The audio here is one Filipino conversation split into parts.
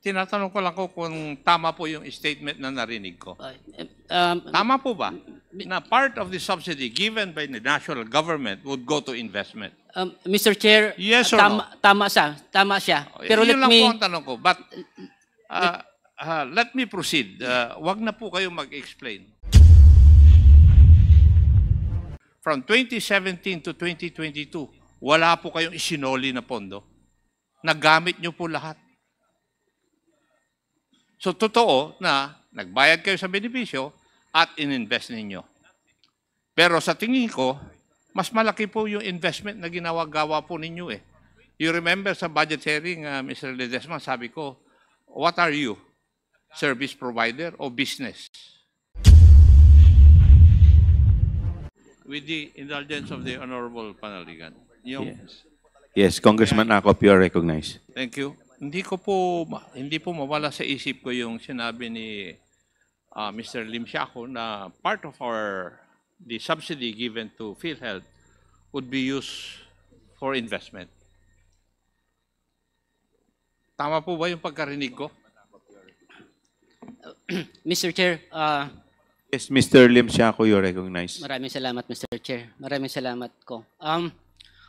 tinatanong ko lang kung tama po yung statement na narinig ko. Um, Tama po ba na part of the subsidy given by the national government would go to investment? Mr. Chair, Yes or no? tama siya. Pero Yun let lang me... po ang tanong ko. But let me proceed. Wag na po kayo mag-explain. From 2017 to 2022, wala po kayong isinoli na pondo. Nagamit nyo po lahat. So, totoo na nagbayad kayo sa benepisyo at ininvest ninyo. Pero sa tingin ko, mas malaki po yung investment na ginawa-gawa po ninyo eh. You remember sa budget hearing, Mr. Ledesma, sabi ko, what are you? Service provider o business? With the indulgence of the Honorable Panaligan. Yes, Congressman Acop, you are recognized. Thank you. Hindi po mawala sa isip ko yung sinabi ni Mr. Lim Siaco na part of the subsidy given to PhilHealth would be used for investment. Tama po ba yung pagkarinig ko? Mr. Chair, Yes, Mr. Lim Siaco, you are recognized. maraming salamat, Mr. Chair. Maraming salamat ko.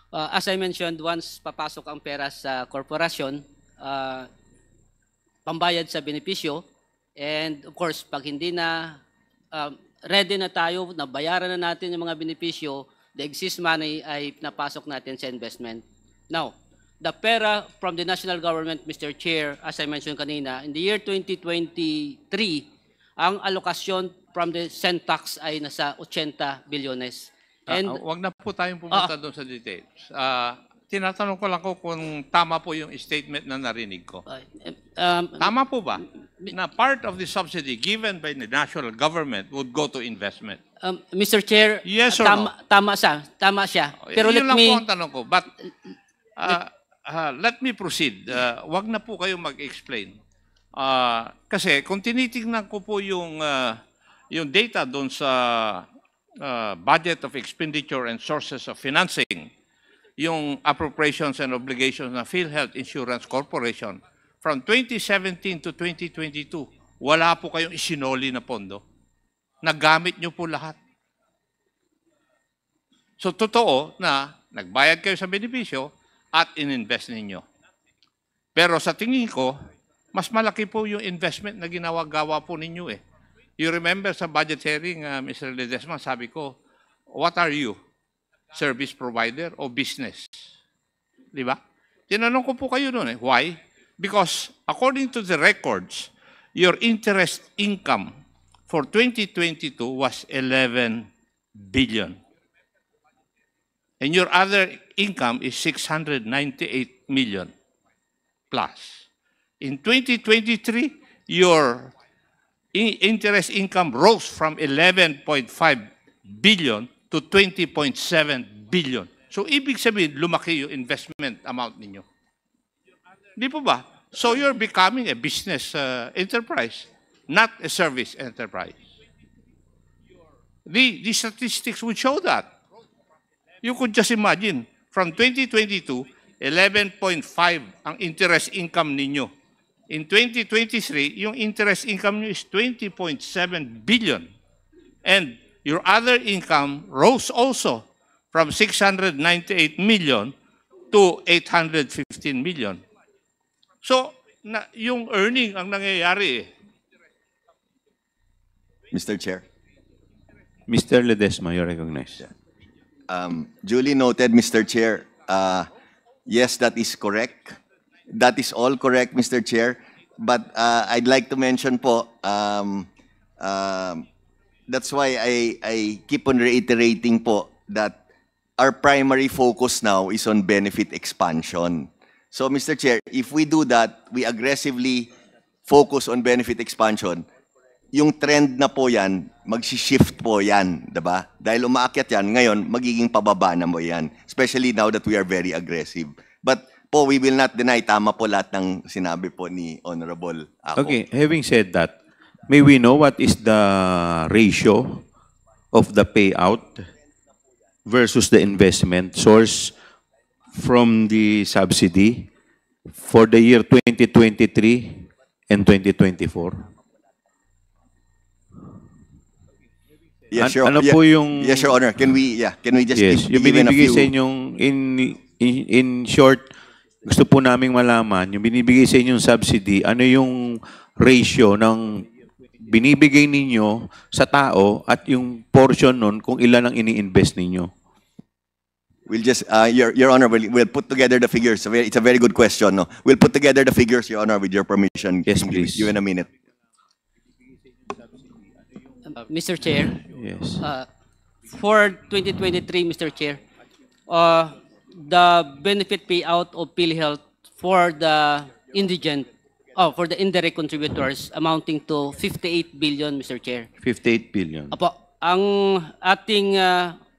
As I mentioned, once papasok ang pera sa korporasyon, pambayad sa benepisyo, and of course, pag hindi na ready na tayo, nabayaran na natin yung mga benepisyo, the excess money ay napasok natin sa investment. Now, the pera from the national government, Mr. Chair, as I mentioned kanina, in the year 2023, ang alokasyon from the Sentax ay nasa 80 bilyones. And wag na po tayong pumunta doon sa details. Tinatanong ko lang kung tama po yung statement na narinig ko. Tama po ba na part of the subsidy given by the national government would go to investment? Mr. Chair, Yes or no? tama siya. Pero Yun let lang me... po ang tanong ko. But let me proceed. Wag na po kayo mag-explain. Kasi kung tinitingnan ko po yung data doon sa budget of expenditure and sources of financing, yung appropriations and obligations ng PhilHealth Insurance Corporation, from 2017 to 2022, wala po kayong isinoli na pondo. Nagamit nyo po lahat. So, totoo na nagbayad kayo sa benepisyo at ininvest ninyo. Pero sa tingin ko, mas malaki po yung investment na ginawa-gawa po ninyo eh. You remember sa budget hearing, Mr. Ledesma, sabi ko, what are you? Service provider o business? Di ba? Tinanong ko po kayo noon eh. Why? Because according to the records, your interest income for 2022 was 11 billion. And your other income is 698 million plus. In 2023, your interest income rose from 11.5 billion to 20.7 billion. So, ibig sabihin, lumaki yung investment amount ninyo. Di po ba? So, you're becoming a business enterprise, not a service enterprise. The statistics would show that. You could just imagine, from 2022, 11.5 ang interest income ninyo. In 2023, yung interest income nyo is 20.7 billion. And your other income rose also from 698 million to 815 million. So, yung earning ang nangyayari eh. Mr. Chair. Mr. Ledesma, you are recognized. Duly noted, Mr. Chair. Yes, that is correct. That is all correct, Mr. Chair. But I'd like to mention po, that's why I keep on reiterating po that our primary focus now is on benefit expansion. So, Mr. Chair, if we do that, we aggressively focus on benefit expansion, yung trend na po yan, mag-shift po yan, diba? Dahil umaakyat yan, ngayon, magiging pababa na mo yan. Especially now that we are very aggressive. But po, we will not deny, tama po lahat ng sinabi po ni Honorable Ako. Okay, having said that, may we know what is the ratio of the payout versus the investment source from the subsidy for the year 2023 and 2024? Yes, Your, Ano yeah, po yung... yes, Your Honor. Can we just Yes, give, yung given a binibigay few... sa inyong, in short, gusto po naming malaman, yung binibigay sa inyong subsidy, ano yung ratio ng binibigay ninyo sa tao at yung portion nun kung ilan ang ini-invest ninyo? We'll just, Your Honor, we'll put together the figures. It's a very good question. No? We'll put together the figures, Your Honor, with your permission. Yes, please. Given a minute. Mr. Chair, Yes. for 2023, Mr. Chair, the benefit payout of PhilHealth for the for the indirect contributors amounting to 58 billion, Mr. Chair. 58 billion. Apo, ang ating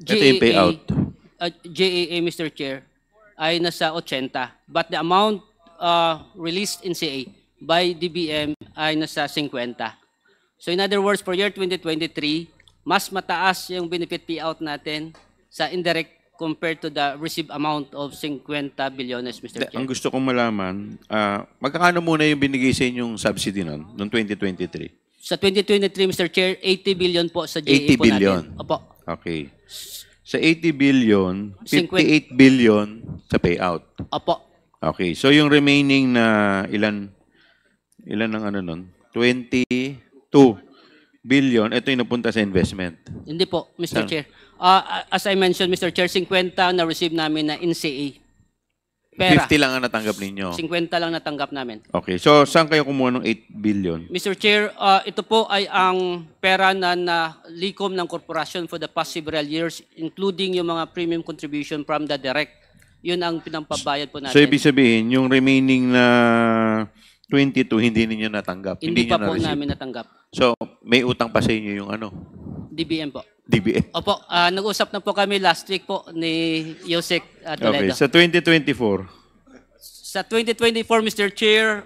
Ito yung payout. GAA, Mr. Chair, ay nasa 80. But the amount released in CA by DBM ay nasa 50. So in other words, for year 2023, mas mataas yung benefit payout natin sa indirect compared to the received amount of 50 bilyones, Mr. Chair. Ang gusto kong malaman, magkakano muna yung binigay sa inyong subsidy nun, noong 2023? Sa 2023, Mr. Chair, 80 billion po sa GAA 80 po billion. natin. Opo. Okay. Sa 80 billion, 58 billion sa payout. Opo. Okay. So yung remaining na ilan ang ano nun? 22 billion, ito yung napunta sa investment. Hindi po, Mr. Saan? Chair. As I mentioned, Mr. Chair, 50 na receive namin na NCA. Pera. 50 lang ang natanggap ninyo. 50 lang natanggap namin. Okay. So saan kayo kumuha ng 8 billion? Mr. Chair, ito po ay ang pera na nalikom ng korporasyon for the past several years, including yung mga premium contribution from the direct. Yun ang pinampabayad po natin. So ibig sabihin, yung remaining na 22 hindi ninyo natanggap. Hindi pa nyo po na-receive. namin natanggap. So may utang pa sa inyo yung ano? DBM po. DBM. Opo, nag-usap na po kami last week po ni Yosek Okay. Toledo. Sa 2024, Sa 2024, Mr. Chair,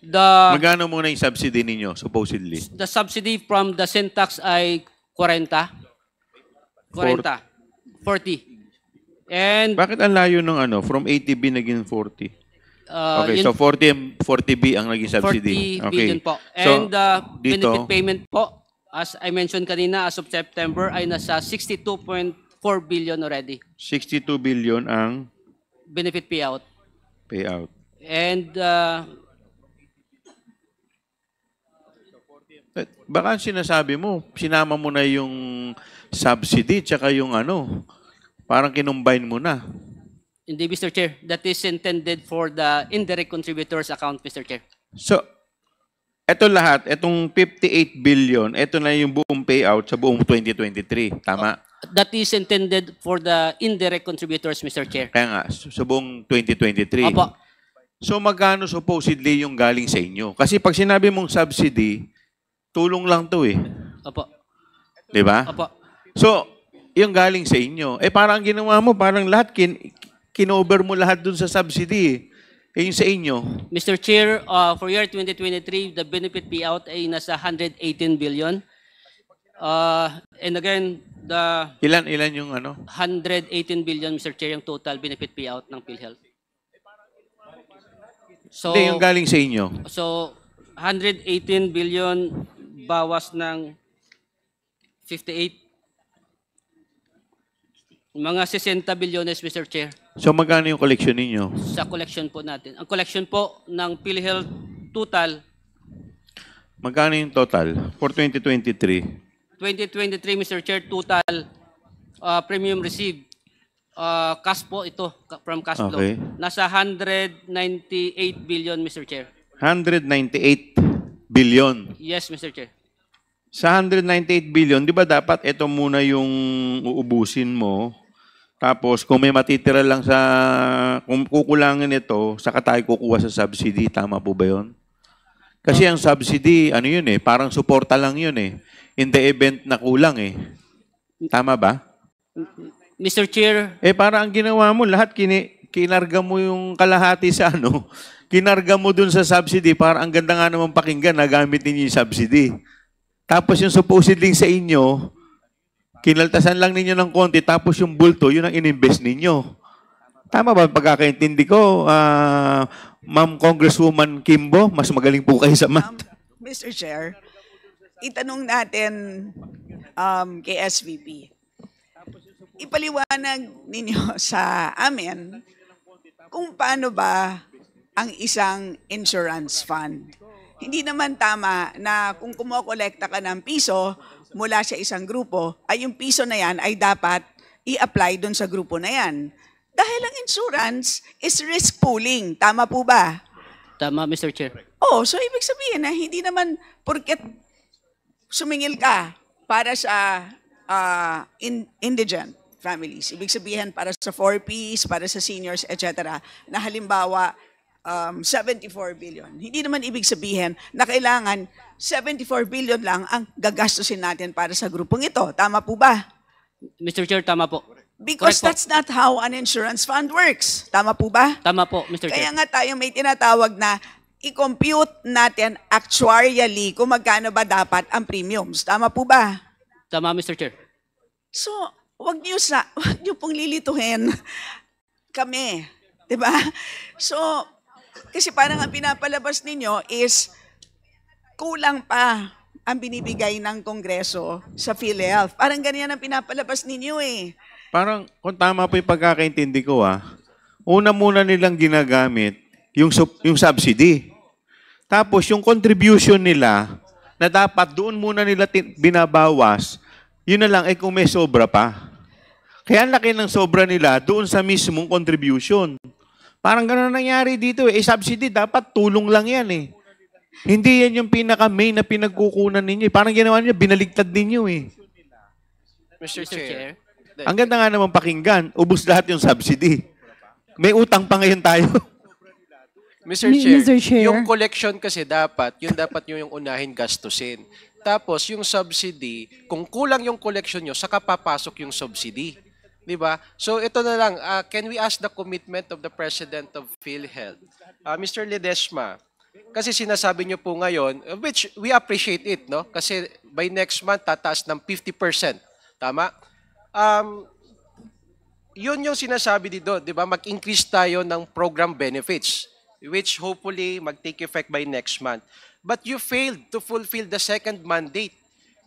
magkano muna yung subsidy ninyo, supposedly? the subsidy from the Syntax ay 40. 40. And Bakit ang layo ng ano, from 80B naging 40? Okay, yun, so 40B ang naging subsidy. 40 Okay. billion po. So, And dito, benefit payment po, as I mentioned kanina, as of September, ay nasa 62.4 billion already. 62 billion ang Benefit payout. payout. And Baka sinasabi mo, sinama mo na yung subsidy tsaka yung ano, parang kinumbine mo na. hindi, Mr. Chair, that is intended for the indirect contributors account, Mr. Chair. So, eto lahat, etong 58 billion, eto na yung buong payout sa buong 2023. Tama? That is intended for the indirect contributors, Mr. Chair. Kaya nga, sa buong 2023. Opo. So, magkano supposedly yung galing sa inyo? Kasi pag sinabi mong subsidy, tulong lang to eh. Opo. Di ba? Opo. So, yung galing sa inyo, parang ang ginawa mo, parang lahat, kinover mo lahat dun sa subsidy eh. Yung sa inyo. Mr. Chair, for year 2023, the benefit payout ay nasa 118 billion. And again, the Ilan yung ano? 118 billion, Mr. Chair, yung total benefit payout ng PhilHealth. So, Hindi, yung galing sa inyo. so 118 billion bawas ng 58. Mga 60 bilyones, Mr. Chair, So, magkano yung collection ninyo? sa collection po natin. Ang collection po ng PhilHealth total, Magkano yung total for 2023? 2023, Mr. Chair, total premium received. Cash po ito, from cash flow. Okay. Nasa 198 billion, Mr. Chair. 198 billion. Yes, Mr. Chair. Sa 198 billion, di ba dapat ito muna yung uubusin mo? Tapos kung may matitira lang kung kukulangin ito, saka tayo kukuha sa subsidy. Tama po ba yun? Kasi ang subsidy, ano yun eh, parang suporta lang yun eh. In the event na kulang eh. Tama ba? Mr. Chair, Parang ang ginawa mo, lahat kinarga mo yung kalahati sa ano, kinarga mo dun sa subsidy, para ang ganda nga naman pakinggan na gamit ninyo yung subsidy. Tapos yung supposedly sa inyo, kinaltasan lang ninyo ng konti, tapos yung bulto, yun ang ininvest ninyo. Tama ba ang pagkakaintindi ko? Ma'am Congresswoman Kimbo, mas magaling po kayo sa math. Mr. Chair, itanong natin kay SVP. Ipaliwanag ninyo sa amin kung paano ba ang isang insurance fund. Hindi naman tama na kung kumokolekta ka ng piso mula sa isang grupo, ay yung piso na yan ay dapat i-apply dun sa grupo na yan. Dahil ang insurance is risk pooling. Tama po ba? Tama, Mr. Chair. Oh, so ibig sabihin na hindi naman porket sumingil ka para sa indigent families. Ibig sabihin para sa 4Ps, para sa seniors, etc. Na halimbawa 74 billion. Hindi naman ibig sabihin na kailangan 74 billion lang ang gagastusin natin para sa grupong ito. Tama po ba? Mr. Chair, tama po. Because Correct po. that's not how an insurance fund works. Tama po ba? Tama po, Mr. Kaya Chair. nga tayo may tinatawag na i-compute natin actuarially kung magkano ba dapat ang premiums. Tama po ba? Tama, Mr. Chair. So, wag niyo pong lilituhin kami. 'Di ba? So, kasi parang ang pinapalabas ninyo is kulang pa ang binibigay ng Kongreso sa PhilHealth. Parang ganyan ang pinapalabas ninyo eh. Parang, kung tama po yung pagkakaintindi ko, una muna nilang ginagamit yung subsidy. Tapos, yung contribution nila, na dapat doon muna nila binabawas, yun na lang, kung may sobra pa. Kaya ang laki ng sobra nila doon sa mismong contribution. Parang gano'n nangyari dito subsidy, dapat tulong lang yan Hindi yan yung pinaka-main na pinagkukunan ninyo. Parang ginawa niyo, binaligtad ninyo Mr. Chair. Ang ganda nga naman pakinggan, ubus lahat yung subsidy. May utang pa ngayon tayo. Mr. Mr. Chair. Yung collection kasi dapat yung unahin gastusin. Tapos yung subsidy, kung kulang yung collection nyo, saka papasok yung subsidy. Di ba? So ito na lang, can we ask the commitment of the President of PhilHealth? Mr. Ledesma, kasi sinasabi nyo po ngayon, which we appreciate it, no? Kasi by next month, tataas ng 50%. Tama? Yun yung sinasabi dito, di ba? Mag-increase tayo ng program benefits, which hopefully mag-take effect by next month. But you failed to fulfill the second mandate.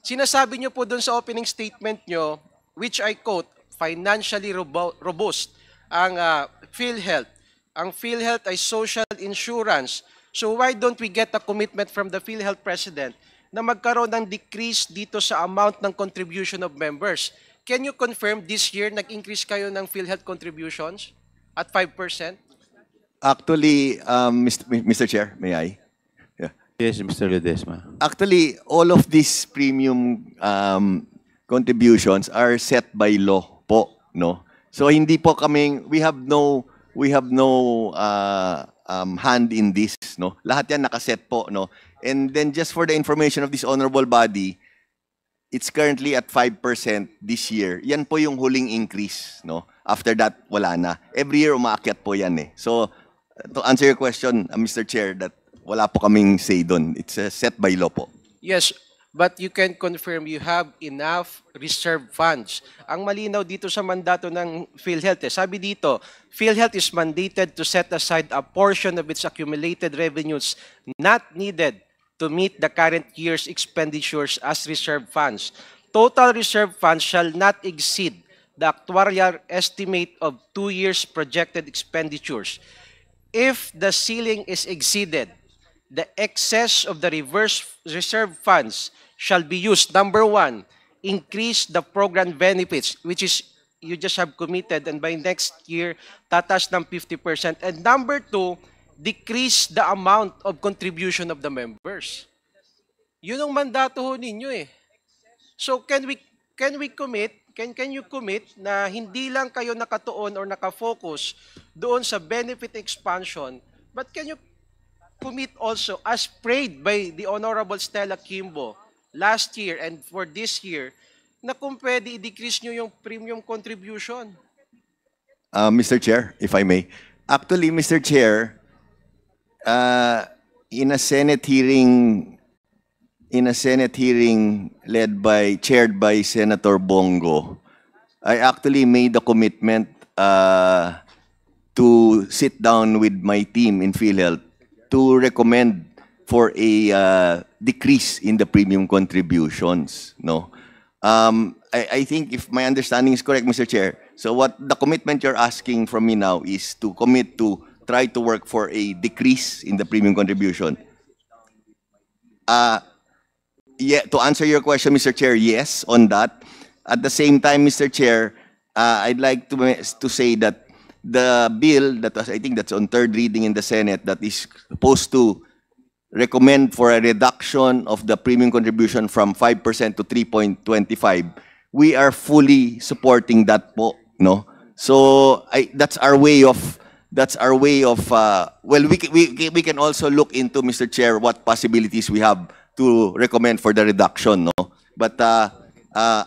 Sinasabi nyo po dun sa opening statement nyo, which I quote, financially robust ang PhilHealth. Ang PhilHealth ay social insurance. So why don't we get a commitment from the PhilHealth President na magkaroon ng decrease dito sa amount ng contribution of members? Can you confirm this year nag-increase kayo ng PhilHealth contributions at 5%? Actually, Mr. Chair, may I? Yes, Mr. Ledesma. Actually, all of these premium contributions are set by law po, no? So hindi po kaming we have no hand in this, no? Lahat yan nakaset po, no? And then just for the information of this honorable body, it's currently at 5% this year. Yan po yung huling increase, no? After that, wala na. Every year umaakyat po yan So to answer your question, Mr. Chair, that wala po kaming say doon. It's set by law po. Yes, but you can confirm you have enough reserve funds. Ang malinaw dito sa mandato ng PhilHealth, sabi dito, PhilHealth is mandated to set aside a portion of its accumulated revenues not needed to meet the current year's expenditures as reserve funds. Total reserve funds shall not exceed the actuarial estimate of 2 years' projected expenditures. If the ceiling is exceeded, the excess of the reserve funds shall be used. Number 1, increase the program benefits, which is you just have committed, and by next year, tataas ng 50%. And number 2, decrease the amount of contribution of the members. Yun ang mandato ho ninyo So can we commit, can you commit na hindi lang kayo nakatuon or nakafocus doon sa benefit expansion, but can you commit also, as prayed by the Honorable Stella Kimbo last year and for this year, na kung pwede i-decrease nyo yung premium contribution? Mr. Chair, if I may. Actually, Mr. Chair, in a Senate hearing chaired by Senator Bongo, I actually made a commitment to sit down with my team in PhilHealth to recommend for a decrease in the premium contributions. No, I think if my understanding is correct, Mr. Chair. So what the commitment you're asking from me now is to commit to try to work for a decrease in the premium contribution. Yeah, to answer your question, Mr. Chair, yes, on that. At the same time, Mr. Chair, I'd like to say that the bill that was, I think that's on third reading in the Senate, that is supposed to recommend for a reduction of the premium contribution from 5% to 3.25, we are fully supporting that po, no? So that's our way of well, we can also look into, Mr. Chair, what possibilities we have to recommend for the reduction, no? But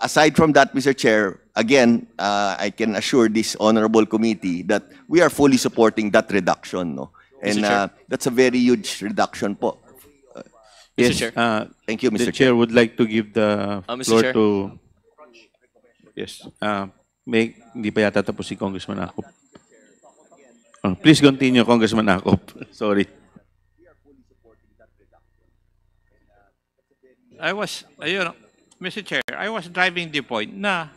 aside from that, Mr. Chair, again, I can assure this honorable committee that we are fully supporting that reduction, no? And that's a very huge reduction po. Yes, Chair. Thank you, Mr. The chair would like to give the Mr. floor Chair. to... Yes. Hindi pa yata tapos si Congressman Akop. Oh, please continue, Congressman Akop. Sorry. Mr. Chair, I was driving the point na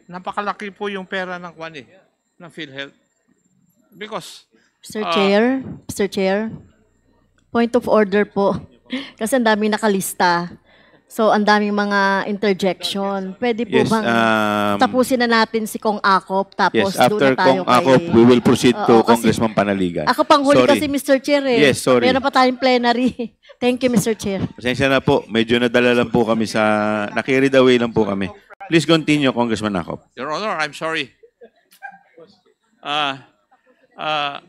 napakalaki po yung pera ng ng PhilHealth. Because Mr. Chair, point of order po. Kasi ang daming nakalista. So, ang daming mga interjection. Pwede po Yes, bang tapusin na natin si Kong Akop, tapos Yes, after doon na tayo Kong Akop, we will proceed to Oo, kasi- Congressman Panaligan. Ako pang huli Sorry. kasi, Mr. Chair eh. Yes, sorry. Meron pa tayong plenary. Thank you, Mr. Chair. Pasensya na po, medyo nadala lang po kami sa... Nakirid away lang po kami. Please continue, Congressman Akop. Your Honor, I'm sorry.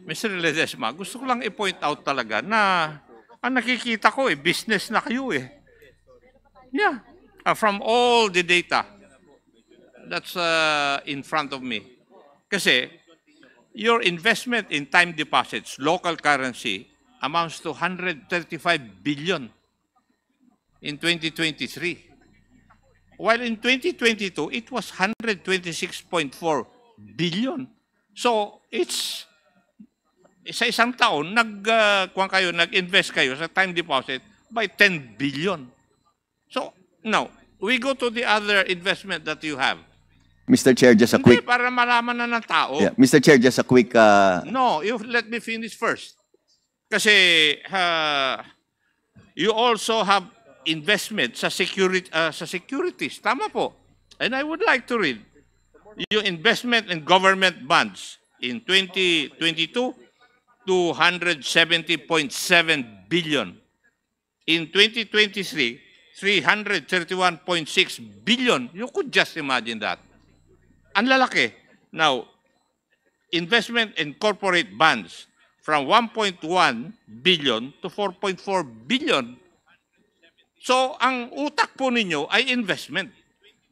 Mr. Ledesma, gusto ko lang i-point out talaga na ang nakikita ko business na kayo Yeah. From all the data that's in front of me. Kasi your investment in time deposits, local currency, amounts to 135 billion in 2023. While in 2022, it was 126.4 billion. So, it's sa isang taon, nag-invest kayo sa time deposit by 10 billion. So, now, we go to the other investment that you have. Mr. Chair, just a Hindi, quick... para malaman na ng tao. Yeah, Mr. Chair, just a quick... No, you let me finish first. Kasi you also have investment sa securities. Tama po. And I would like to read your investment in government bonds in 2022, 270.7 billion. In 2023, 331.6 billion. You could just imagine that. Ang lalaki. Now, investment in corporate bonds from 1.1 billion to 4.4 billion. So, ang utak po ninyo ay investment.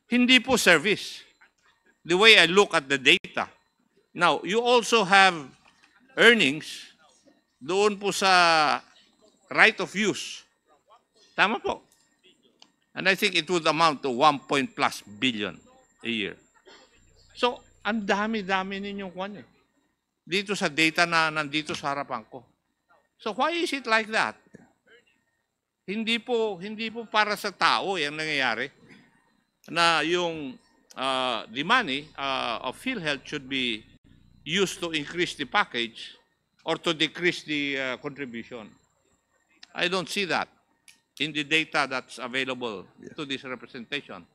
Hindi po service. The way I look at the data. Now, you also have earnings doon po sa right of use. Tama po. And I think it would amount to 1+ billion a year. So, ang dami-dami ninyong dito sa data na nandito sa harapan ko. So, why is it like that? Hindi po para sa tao yung nangyayari na yung the money of PhilHealth should be used to increase the package or to decrease the contribution. I don't see that in the data that's available to this representation.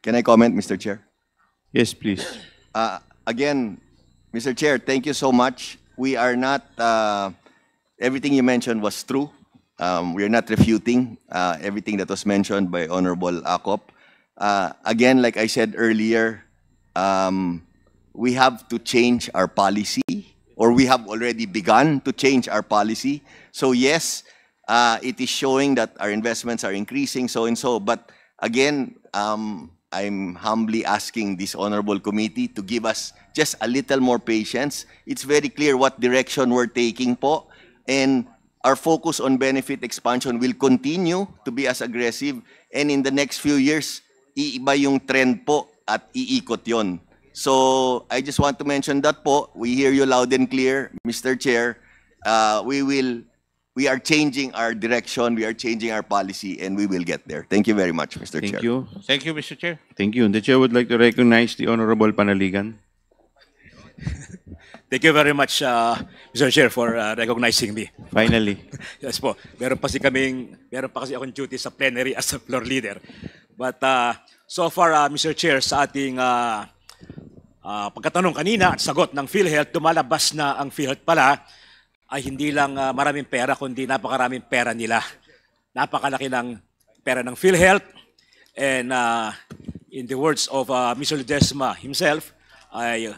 Can I comment, Mr. Chair? Yes, please. Again, Mr. Chair, thank you so much. We are not, everything you mentioned was true. We are not refuting everything that was mentioned by Honorable Akop. Again, like I said earlier, we have to change our policy, or we have already begun to change our policy. So yes, it is showing that our investments are increasing, so and so. But again, I'm humbly asking this honorable committee to give us just a little more patience. It's very clear what direction we're taking po. And our focus on benefit expansion will continue to be as aggressive. And in the next few years, iiba yung trend po at iikot yon. So I just want to mention that po. We hear you loud and clear, Mr. Chair. We are changing our direction, we are changing our policy, and we will get there. Thank you very much, Mr. Thank Chair. you. Thank you, Mr. Chair. Thank you. The chair would like to recognize the Honorable Panaligan. Thank you very much, Mr. Chair, for recognizing me. Finally. Yes po. Meron pa kasi akong duty sa plenary as a floor leader. But so far, Mr. Chair, sa ating pagkatanong kanina at sagot ng PhilHealth, tumalabas na ang PhilHealth pala ay hindi lang maraming pera, kundi napakaraming pera nila. Napakalaki ng pera ng PhilHealth. And in the words of Mr. Ledesma himself, ay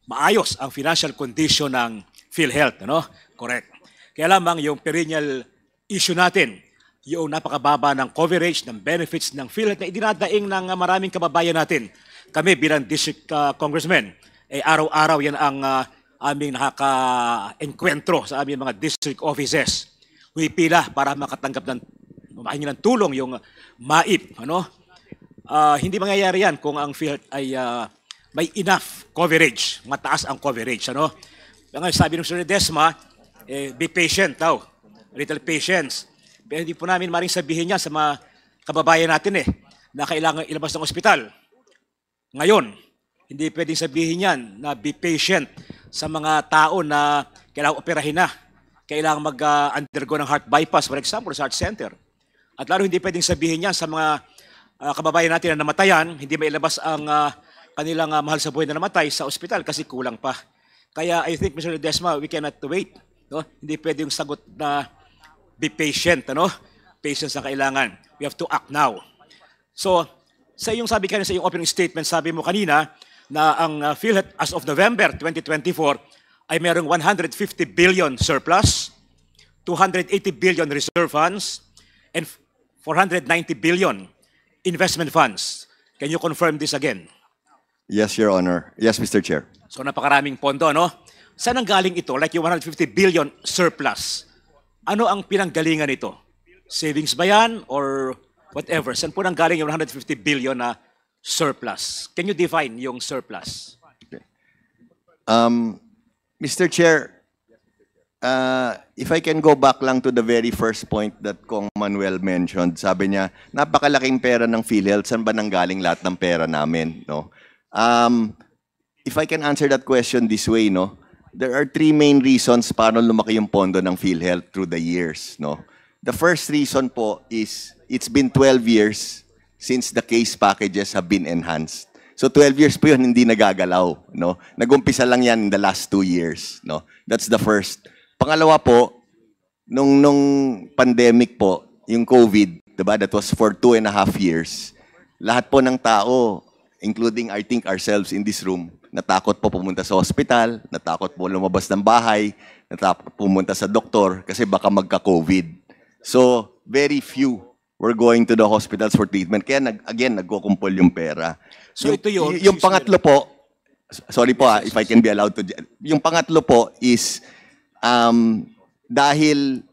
maayos ang financial condition ng PhilHealth, ano? Correct. Kaya lamang yung perennial issue natin, yung napakababa ng coverage, ng benefits ng PhilHealth na idinadaing ng maraming kababayan natin. Kami bilang district congressmen, araw-araw yan ang aming nakaka-enkwentro sa aming mga district offices. Huipila para makatanggap ng tulong yung MAIP, ano? Hindi mangyayari yan kung ang PhilHealth ay may enough coverage, mataas ang coverage, ano? Kaya sabi ng Mr. Ledesma, be patient daw, little patience. Pero hindi po namin maring sabihin yan sa mga kababayan natin na kailangan ilabas ng ospital. Ngayon, hindi pwedeng sabihin yan na be patient sa mga tao na kailangan operahin na, kailangan mag-undergo ng heart bypass, for example, sa heart center. At lalo hindi pwedeng sabihin yan sa mga kababayan natin na namatayan, hindi mailabas ang kanilang mahal sa buhay na namatay sa ospital kasi kulang pa. Kaya I think, Mr. Ledesma, we cannot wait. No? Hindi pwede yung sagot na be patient. Ano? Patience ang kailangan. We have to act now. So, sa iyong sabi kanina, sa iyong opening statement, sabi mo kanina na ang PhilHealth as of November 2024 ay merong 150 billion surplus, 280 billion reserve funds, and 490 billion investment funds. Can you confirm this again? Yes, Your Honor. Yes, Mr. Chair. So napakaraming pondo, no? Saan ang galing ito? Like yung 150 billion surplus. Ano ang pinanggalingan nito? Savings ba yan or whatever? Saan po nang galing yung 150 billion na surplus? Can you define yung surplus? Okay. Mr. Chair, if I can go back lang to the very first point that Kong Manuel mentioned, sabi niya, napakalaking pera ng PhilHealth, saan ba nanggaling lahat ng pera namin? No? If I can answer that question this way, no, there are three main reasons paano lumaki yung pondo ng PhilHealth through the years. No? The first reason po is it's been 12 years since the case packages have been enhanced. So 12 years po yun, hindi nagagalaw. No? Nag-umpisa lang yan in the last 2 years. No? That's the first. Pangalawa po, nung pandemic po, yung COVID, diba, that was for 2.5 years, lahat po ng tao, including I think ourselves in this room, natakot po pumunta sa hospital, natakot po lumabas ng bahay, natakot pumunta sa doktor kasi baka magka-COVID. So, very few were going to the hospitals for treatment. Kaya, again, nagkukumpol yung pera. So, ito yun. Yung pangatlo po, sorry po if I can be allowed to, yung pangatlo po is, dahil,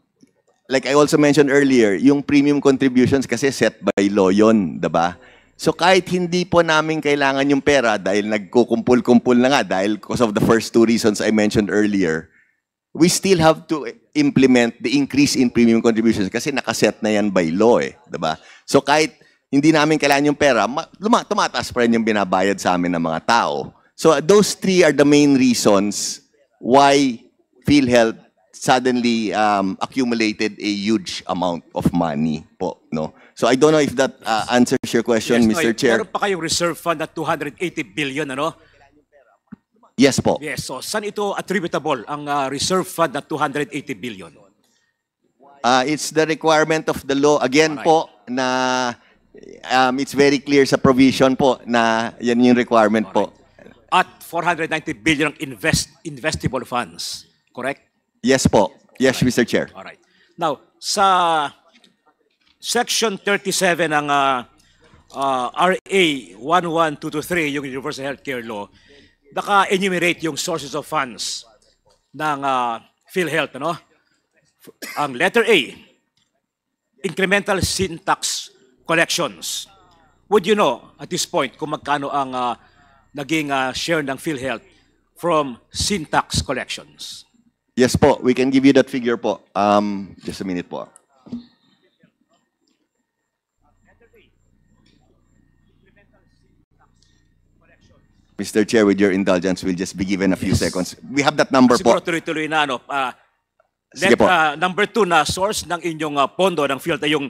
like I also mentioned earlier, yung premium contributions kasi set by law yun, diba? So kahit hindi po namin kailangan yung pera dahil nagkukumpul-kumpul na nga dahil because of the first two reasons I mentioned earlier, we still have to implement the increase in premium contributions kasi nakaset na yan by law diba? So kahit hindi namin kailangan yung pera, tumataas pa rin yung binabayad sa amin ng mga tao. So those three are the main reasons why PhilHealth suddenly accumulated a huge amount of money po, no? So I don't know if that answers your question, Yes, Mr. Chair. Meron pa kayong reserve fund na 280 billion, ano? Yes po. Yes, so saan ito attributable, ang reserve fund na 280 billion? It's the requirement of the law. Again po, na it's very clear sa provision po na yan yung requirement po. At 490 billion investable funds, correct? Yes po. Yes, Mr. Chair. All right. Now, sa Section 37 ng RA 11223, yung Universal Healthcare Law, naka-enumerate yung sources of funds ng PhilHealth, ano? Ang letter A, incremental sin tax collections. Would you know at this point kung magkano ang naging share ng PhilHealth from Syntax collections? Yes po, we can give you that figure po. Just a minute po. Mr. Chair, with your indulgence, we'll just be given a few seconds. We have that number po. Siguro tuloy-tuloy na, Sige po. number 2 na source ng inyong pondo ng PhilHealth ay yung